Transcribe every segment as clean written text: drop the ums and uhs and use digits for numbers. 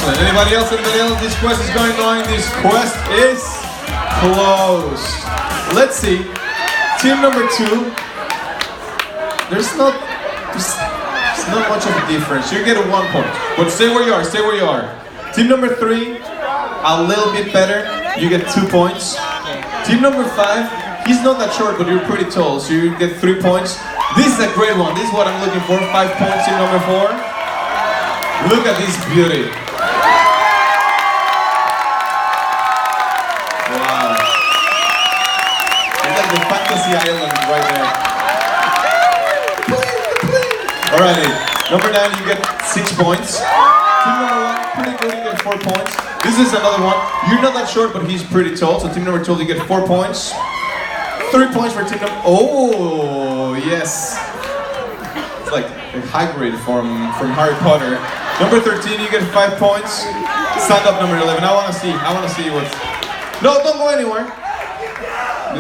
Excellent. Anybody else? Anybody else? This quest is going on. This quest is closed. Let's see. Team number 2. There's not much of a difference. You get a 1 point. But stay where you are. Stay where you are. Team number 3, a little bit better. You get 2 points. Team number 5, he's not that short, but you're pretty tall, so you get 3 points. This is a great one. This is what I'm looking for. 5 points. Team number 4. Look at this beauty. Wow. It's like the fantasy island right there. Alrighty. Number 9, you get 6 points. Team number 1, pretty good, you get 4 points. This is another one. You're not that short, but he's pretty tall. So team number 12, you get 4 points. 3 points for team number... Oh, yes. It's like a Hagrid from Harry Potter. Number 13, you get 5 points. Stand up, number 11. I want to see what's... No, don't go anywhere.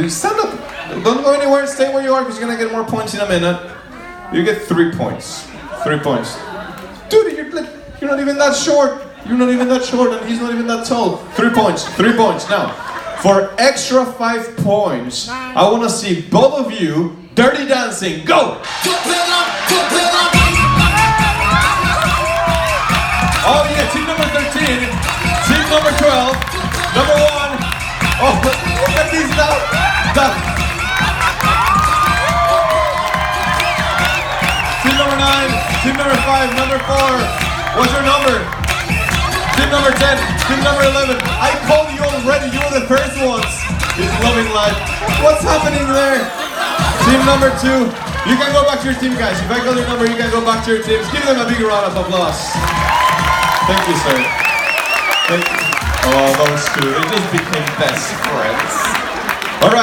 Stand up. Don't go anywhere. Stay where you are, because you're going to get more points in a minute. You get 3 points. 3 points. Dude, you're not even that short. You're not even that short, and he's not even that tall. 3 points. 3 points. Now, for extra 5 points, I want to see both of you dirty dancing. Go! Oh yeah, team number 13, team number 12, number 1. Oh, look at these now. Team number 9, team number 5, number 4. What's your number? Team number 10, team number 11. I called you already, you were the first ones. It's loving life. What's happening there? Team number 2. You can go back to your team, guys. If I call your number, you can go back to your teams. Give them a big round of applause. Thank you, sir. Thank you. Oh, those two, they just became best friends. All right.